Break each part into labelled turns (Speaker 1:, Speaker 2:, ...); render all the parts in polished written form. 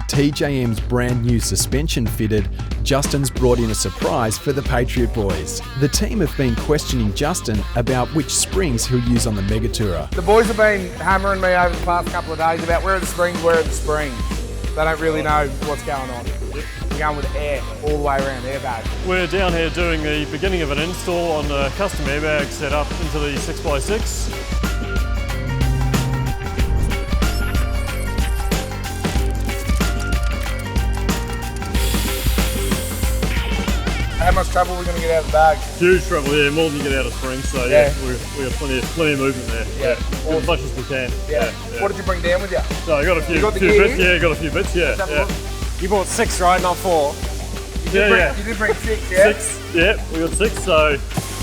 Speaker 1: TJM's brand new suspension fitted, Justin's brought in a surprise for the Patriot boys. The team have been questioning Justin about which springs he'll use on the Megatourer.
Speaker 2: The boys have been hammering me over the past couple of days about where are the springs, where are the springs. They don't really know what's going on. We're going with air all the way around, airbag.
Speaker 3: We're down here doing the beginning of an install on the custom airbag set up into the 6x6.
Speaker 2: How much trouble are we going to get out of the bag?
Speaker 3: Huge trouble, yeah, more than you get out of springs, so yeah, we got plenty of movement there. Yeah, awesome. As much as we can.
Speaker 2: Yeah. What did you bring down with you?
Speaker 3: So I got a few bits, got a few bits, yeah.
Speaker 4: You bought 6, right, not 4?
Speaker 2: You did bring 6, yeah?
Speaker 3: 6, yeah, we got 6, so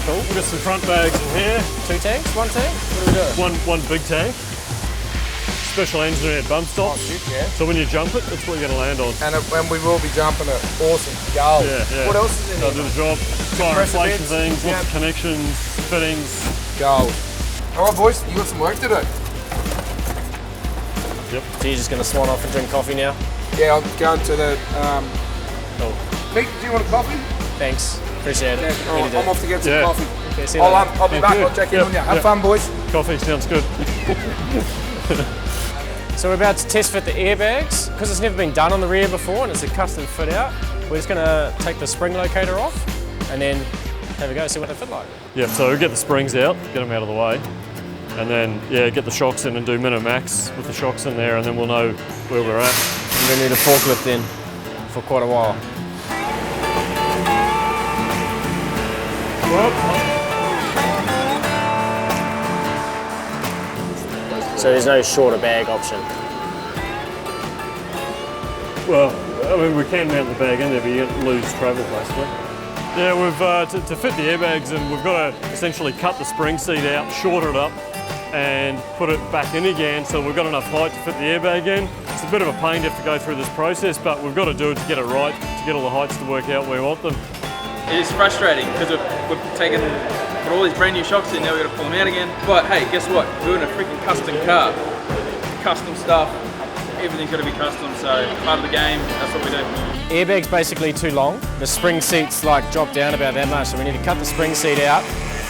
Speaker 3: cool. We've got some front bags in here.
Speaker 4: 2 tanks, 1 tank? What are we doing?
Speaker 3: One big tank. Special engineered bump stops.
Speaker 2: Oh, shit, yeah.
Speaker 3: So when you jump it, that's what you're going to land on.
Speaker 2: And we will be jumping it. Awesome. Gold.
Speaker 3: Yeah.
Speaker 2: What else is in
Speaker 3: there?
Speaker 2: there?
Speaker 3: Do the job. Tire inflation things, lots of connections, fittings.
Speaker 2: Gold. All right, boys, you got some work to do.
Speaker 4: Yep. So you're just going to swan off and drink coffee now?
Speaker 2: Yeah, I'm going to the...
Speaker 4: Cool.
Speaker 2: Nick, do you want a coffee?
Speaker 4: Thanks. Appreciate it.
Speaker 2: Yeah, right, I'm off to get some coffee.
Speaker 4: Okay, see you later.
Speaker 2: I'll be back. I'll check in on you. Have fun, boys.
Speaker 3: Coffee sounds good.
Speaker 4: So we're about to test fit the airbags. Because it's never been done on the rear before and it's a custom fit out, we're just going to take the spring locator off and then have a go, see what they fit like.
Speaker 3: Yeah, so we get the springs out, get them out of the way, and then get the shocks in and do min and max with the shocks in there, and then we'll know where we're at.
Speaker 4: We're going to need a forklift then for quite a while. So there's no shorter bag option?
Speaker 3: Well, I mean, we can mount the bag in there, but you lose travel basically. Yeah, we've to fit the airbags in, we've got to essentially cut the spring seat out, shorten it up, and put it back in again so we've got enough height to fit the airbag in. It's a bit of a pain to have to go through this process, but we've got to do it to get it right, to get all the heights to work out where we want them.
Speaker 5: It is frustrating because we've taken put all these brand new shocks in, now we've got to pull them out again. But hey, guess what? We're doing a freaking custom car. Custom stuff, everything's got to be custom, so part of the game, that's what we do.
Speaker 4: Airbag's basically too long. The spring seat's like dropped down about that much, so we need to cut the spring seat out,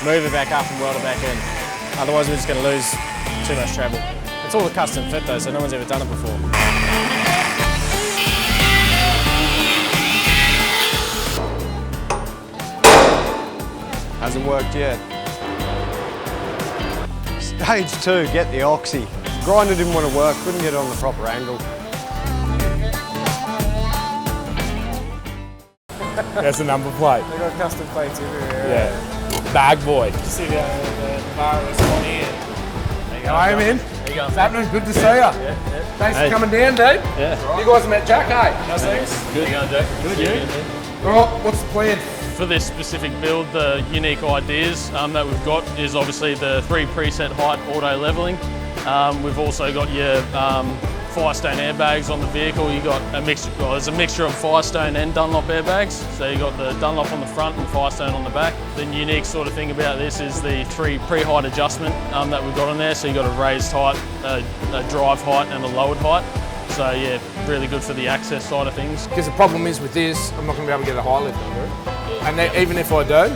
Speaker 4: move it back up and weld it back in. Otherwise we're just going to lose too much travel. It's all a custom fit though, so no one's ever done it before.
Speaker 6: Hasn't worked yet. Stage 2, get the oxy. Grinder didn't want to work, couldn't get it on the proper angle.
Speaker 2: There's a number plate.
Speaker 4: They've got custom plates everywhere.
Speaker 2: Yeah. Bag boy.
Speaker 4: See the bar was on here.
Speaker 2: How are you, man?
Speaker 4: There you go.
Speaker 2: What's happening? Good to see you. Thanks for coming down, dude.
Speaker 3: Yeah.
Speaker 2: You guys met Jack, eh?
Speaker 4: How's things?
Speaker 3: Good. How you going, Jack?
Speaker 4: Good, you?
Speaker 2: All right, what's the plan?
Speaker 3: For this specific build, the unique ideas that we've got is obviously the 3 preset height auto leveling. We've also got your Firestone airbags on the vehicle. You got a mixture. Well, there's a mixture of Firestone and Dunlop airbags. So you got the Dunlop on the front and Firestone on the back. The unique sort of thing about this is the 3 pre-height adjustment that we've got on there. So you got a raised height, a drive height, and a lowered height. So yeah, really good for the access side of things.
Speaker 2: Because the problem is with this, I'm not going to be able to get a high lift under it. And then, even if I do,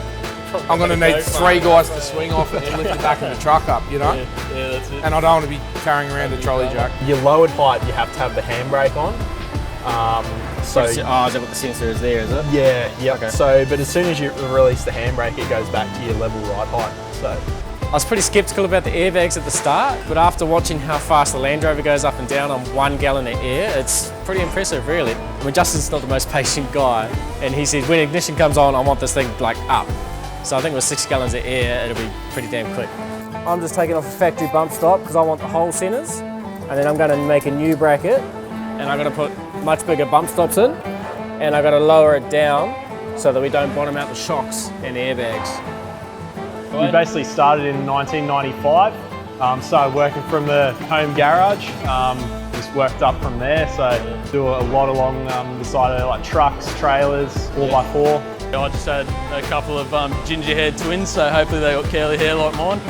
Speaker 2: I'm going to need 3 guys to swing off it and lift it back in the truck up, you know?
Speaker 3: Yeah, that's it.
Speaker 2: And I don't want to be carrying around a trolley jack.
Speaker 7: Your lowered height, you have to have the handbrake on.
Speaker 4: Is that what the sensor is there, is it?
Speaker 7: Yeah.
Speaker 4: Okay.
Speaker 7: So, but as soon as you release the handbrake, it goes back to your level right height. So.
Speaker 4: I was pretty sceptical about the airbags at the start, but after watching how fast the Land Rover goes up and down on 1 gallon of air, it's pretty impressive, really. I mean, Justin's not the most patient guy, and he said, when ignition comes on, I want this thing, like, up. So I think with 6 gallons of air, it'll be pretty damn quick. I'm just taking off a factory bump stop because I want the whole centers, and then I'm going to make a new bracket, and I've got to put much bigger bump stops in, and I've got to lower it down so that we don't bottom out the shocks and airbags.
Speaker 7: We basically started in 1995, started working from the home garage, just worked up from there, so do a lot along the side of like trucks, trailers, 4x4.
Speaker 3: I just had a couple of ginger haired twins, so hopefully they got curly hair like mine.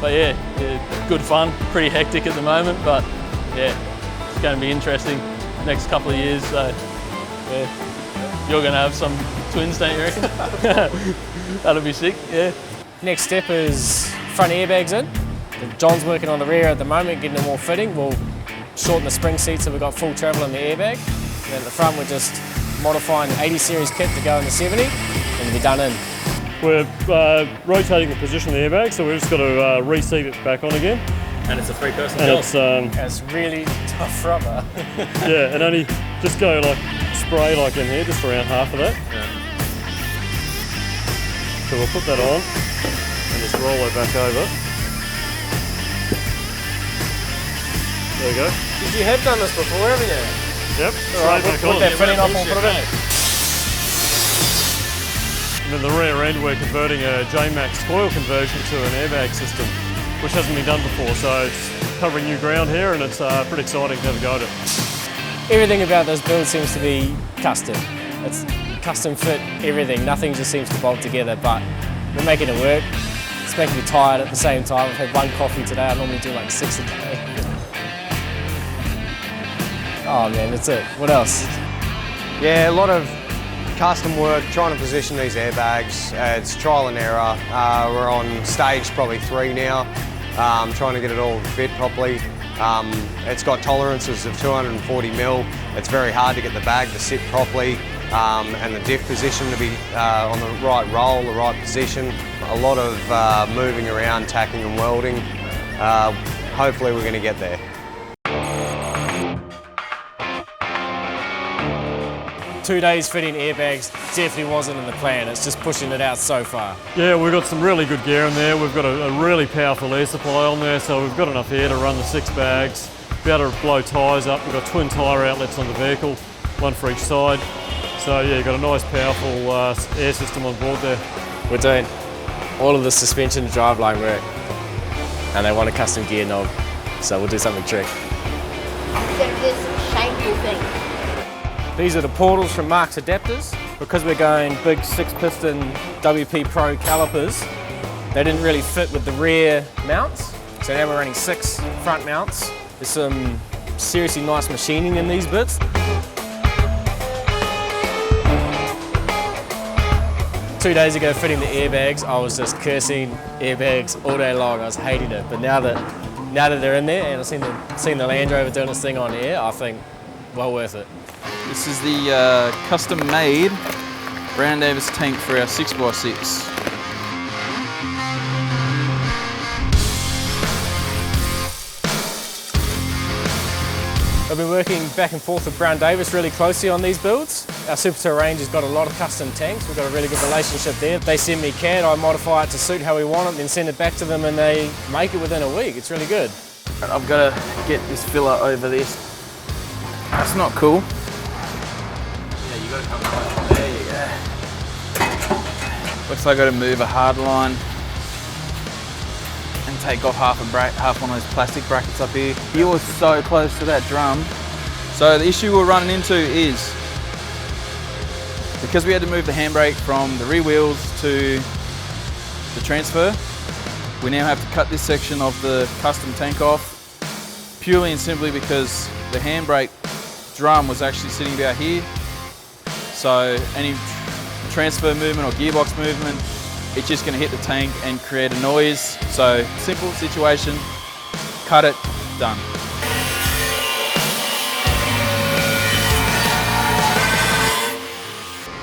Speaker 3: But yeah, good fun, pretty hectic at the moment, but yeah, it's going to be interesting. next couple of years. So yeah, you're gonna have some twins, don't you reckon? That'll be sick. Yeah.
Speaker 4: Next step is front airbags in. John's working on the rear at the moment, getting them all fitting. We'll shorten the spring seat so we've got full travel in the airbag. And then at the front we're just modifying the 80 series kit to go in the 70 and we'll be done in.
Speaker 8: We're rotating the position of the airbag, so we've just got to reseat it back on again.
Speaker 4: And it's a 3-person
Speaker 8: job.
Speaker 4: It's really tough rubber.
Speaker 8: Yeah, and only just go like spray like in here, just around half of that.
Speaker 4: Yeah.
Speaker 8: So we'll put that on and just roll it back over. There we go.
Speaker 4: You have done this before, haven't you?
Speaker 8: Yep.
Speaker 4: Right, put that fitting up and put it in.
Speaker 8: And then the rear end, we're converting a J-Max coil conversion to an airbag system, which hasn't been done before. So it's covering new ground here, and it's pretty exciting to have a go at it.
Speaker 4: Everything about this build seems to be custom. It's custom fit everything. Nothing just seems to bolt together, but we're making it work. It's making me tired at the same time. I've had 1 coffee today. I normally do like 6 a day. Oh man, that's it. What else?
Speaker 6: Yeah, a lot of custom work, trying to position these airbags. It's trial and error. We're on stage probably 3 now, trying to get it all fit properly. It's got tolerances of 240 mil. It's very hard to get the bag to sit properly and the diff position to be on the right roll, the right position. A lot of moving around, tacking and welding. Hopefully we're going to get there.
Speaker 4: 2 days fitting airbags definitely wasn't in the plan. It's just pushing it out so far.
Speaker 8: Yeah, we've got some really good gear in there. We've got a really powerful air supply on there, so we've got enough air to run the 6 bags, be able to blow tyres up. We've got twin tyre outlets on the vehicle, 1 for each side. So yeah, you've got a nice powerful air system on board there.
Speaker 4: We're doing all of the suspension and driveline work, and they want a custom gear knob, so we'll do something trick.
Speaker 9: Instead of this shameful thing.
Speaker 4: These are the portals from Mark's adapters. Because we're going big 6-piston WP Pro calipers, they didn't really fit with the rear mounts. So now we're running 6 front mounts. There's some seriously nice machining in these bits. Two days ago fitting the airbags, I was just cursing airbags all day long. I was hating it. But now that they're in there and I've seen the Land Rover doing this thing on air, I think well worth it.
Speaker 5: This is the custom-made Brown Davis tank for our 6x6.
Speaker 4: I've been working back and forth with Brown Davis really closely on these builds. Our Super Tour range has got a lot of custom tanks. We've got a really good relationship there. They send me CAD, I modify it to suit how we want it, then send it back to them and they make it within a week. It's really good.
Speaker 5: I've got to get this filler over this. That's not cool. Yeah, you got to come right. There you go. Looks like I got to move a hard line and take off half one of those plastic brackets up here. You were so close to that drum. So the issue we're running into is, because we had to move the handbrake from the rear wheels to the transfer, we now have to cut this section of the custom tank off, purely and simply because the handbrake drum was actually sitting about here. So any transfer movement or gearbox movement, it's just going to hit the tank and create a noise. So simple situation, cut it, done.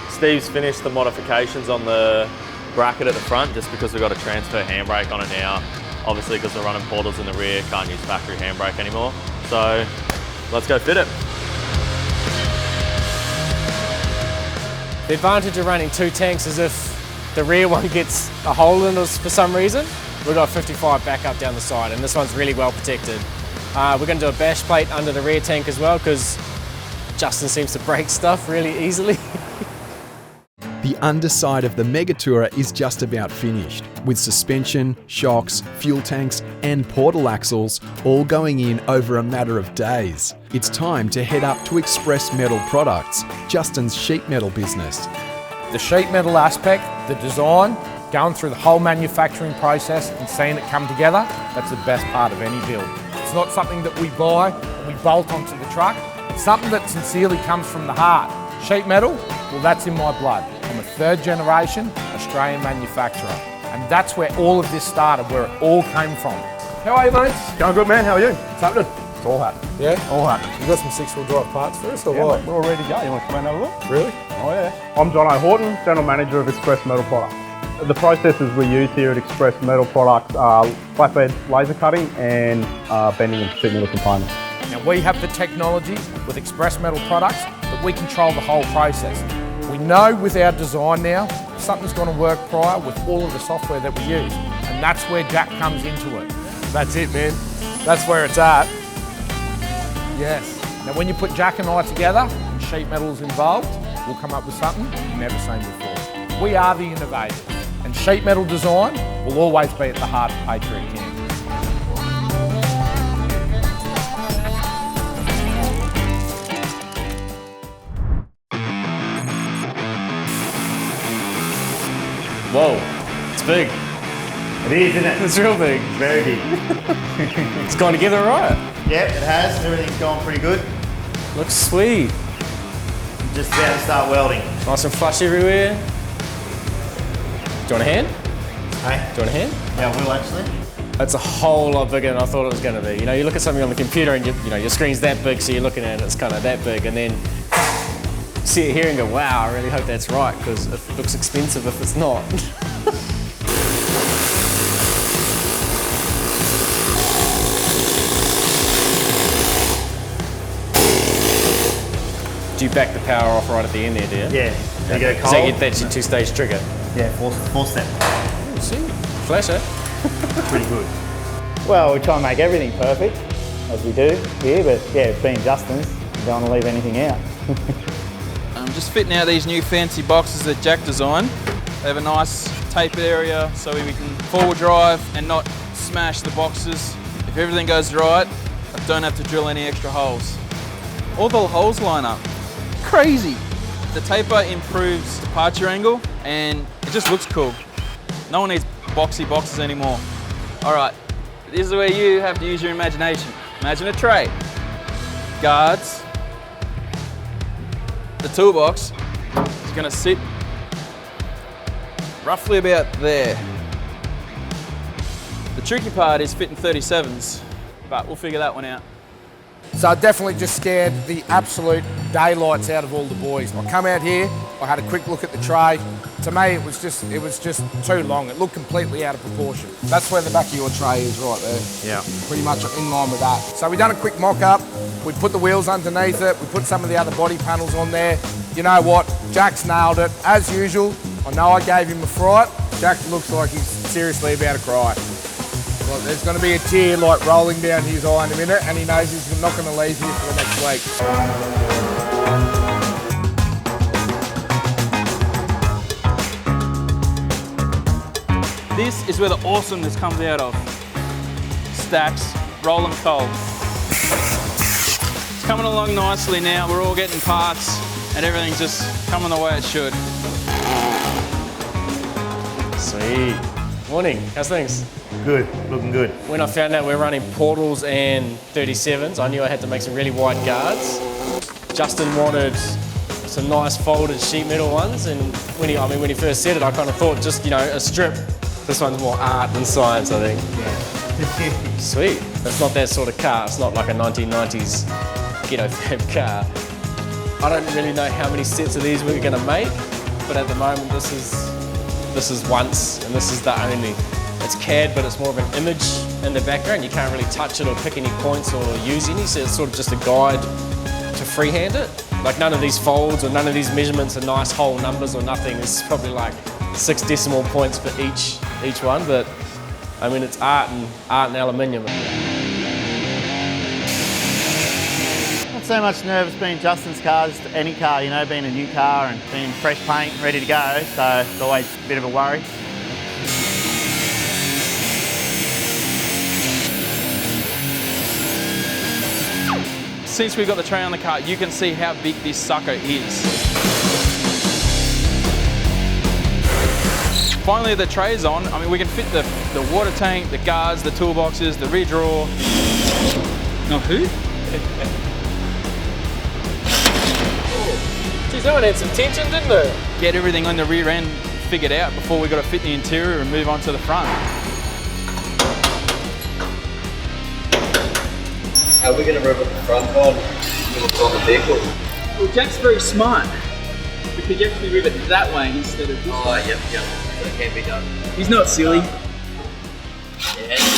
Speaker 10: Steve's finished the modifications on the bracket at the front just because we've got a transfer handbrake on it now. Obviously because we're running portals in the rear, can't use factory handbrake anymore. So let's go fit it.
Speaker 4: The advantage of running 2 tanks is if the rear one gets a hole in us for some reason, we've got 55 back up down the side, and this one's really well protected. We're going to do a bash plate under the rear tank as well because Justin seems to break stuff really easily.
Speaker 1: The underside of the Megatourer is just about finished, with suspension, shocks, fuel tanks and portal axles all going in over a matter of days. It's time to head up to Express Metal Products, Justin's sheet metal business.
Speaker 2: The sheet metal aspect, the design, going through the whole manufacturing process and seeing it come together, that's the best part of any build. It's not something that we buy and we bolt onto the truck. It's something that sincerely comes from the heart. Sheet metal, well, that's in my blood. I'm a third generation Australian manufacturer. And that's where all of this started, where it all came from. How are you, mates?
Speaker 11: Going good, man. How are you?
Speaker 2: What's happening?
Speaker 11: It's all happening.
Speaker 2: Yeah?
Speaker 11: All happening.
Speaker 2: You got some 6-wheel drive parts for us or
Speaker 11: Yeah,
Speaker 2: what?
Speaker 11: mate, we're all ready to go. You want to come and have a look?
Speaker 2: Really?
Speaker 11: Oh, yeah. I'm John O'Horton, General Manager of Express Metal Products. The processes we use here at Express Metal Products are flatbed laser cutting and bending of sheet metal components.
Speaker 2: Now we have the technology with Express Metal Products that we control the whole process. We know with our design now, something's going to work prior with all of the software that we use. And that's where Jack comes into it. That's it, man. That's where it's at. Yes. Now when you put Jack and I together and sheet metal's involved, we'll come up with something you've never seen before. We are the innovators. And sheet metal design will always be at the heart of Patriot Games.
Speaker 4: Whoa, it's big.
Speaker 12: It is, isn't it?
Speaker 4: It's real big.
Speaker 12: Very big.
Speaker 4: It's gone together all right.
Speaker 12: Yep, it has. Everything's going pretty good.
Speaker 4: Looks sweet.
Speaker 12: Just about to start welding.
Speaker 4: Nice and flush everywhere. Do you want a hand?
Speaker 12: Hey?
Speaker 4: Do you want a hand?
Speaker 12: Yeah, I will actually.
Speaker 4: It's a whole lot bigger than I thought it was going to be. You know, you look at something on the computer and your screen's that big, so you're looking at it and it's kind of that big, and then see it here and go, wow, I really hope that's right, because it looks expensive if it's not. Do you back the power off right at the end there, do you?
Speaker 12: Yeah. You go cold.
Speaker 4: So that's your two-stage trigger?
Speaker 12: Yeah, four step.
Speaker 4: Oh, see, flasher.
Speaker 12: Pretty good.
Speaker 13: Well, we try and make everything perfect, as we do here, but yeah, being Justin's, we don't want to leave anything out.
Speaker 5: I'm just fitting out these new fancy boxes that Jack designed. They have a nice tape area so we can forward drive and not smash the boxes. If everything goes right, I don't have to drill any extra holes. All the holes line up. Crazy. The taper improves departure angle and it just looks cool. No one needs boxy boxes anymore. All right, this is where you have to use your imagination. Imagine a tray, guards, the toolbox is going to sit roughly about there. The tricky part is fitting 37s, but we'll figure that one out.
Speaker 2: So I definitely just scared the absolute daylights out of all the boys. I come out here, I had a quick look at the tray. To me, it was just too long. It looked completely out of proportion. That's where the back of your tray is, right there.
Speaker 6: Yeah.
Speaker 2: Pretty much in line with that. So we done a quick mock-up. We put the wheels underneath it. We put some of the other body panels on there. You know what? Jack's nailed it. As usual, I know I gave him a fright. Jack looks like he's seriously about to cry. Look, there's going to be a tear like rolling down his eye in a minute, and he knows he's not going to leave here for the next week.
Speaker 5: This is where the awesomeness comes out of. Stacks, rolling cold. It's coming along nicely now. We're all getting parts and everything's just coming the way it should.
Speaker 4: Sweet. Morning, how's things?
Speaker 12: Good, looking good.
Speaker 4: When I found out we're running portals and 37s, I knew I had to make some really wide guards. Justin wanted some nice folded sheet metal ones, and when he first said it, I kind of thought just, a strip. This one's more art than science, I think.
Speaker 12: Yeah.
Speaker 4: Sweet. That's not that sort of car. It's not like a 1990s ghetto fab car. I don't really know how many sets of these we're going to make, but at the moment this is once and this is the only. It's CAD, but it's more of an image in the background. You can't really touch it or pick any points or use any, so it's sort of just a guide to freehand it. Like none of these folds or none of these measurements are nice whole numbers or nothing. It's probably like 6 decimal points for each one, but I mean it's art and aluminium.
Speaker 13: Not so much nervous being Justin's car, just any car, being a new car and being fresh paint, ready to go, so it's always a bit of a worry.
Speaker 5: Since we've got the tray on the car, you can see how big this sucker is. Finally the tray's on. I mean, we can fit the water tank, the guards, the toolboxes, the rear drawer. No, who?
Speaker 4: Geez, that one had some tension, didn't it?
Speaker 5: Get everything on the rear end figured out before we got to fit the interior and move on to the front.
Speaker 14: How are we going to rev up the front on the vehicle?
Speaker 5: Well, Jack's very smart because you actually rev it that way instead of this way.
Speaker 14: Yep, so it can be done.
Speaker 5: He's not silly.
Speaker 14: Yeah.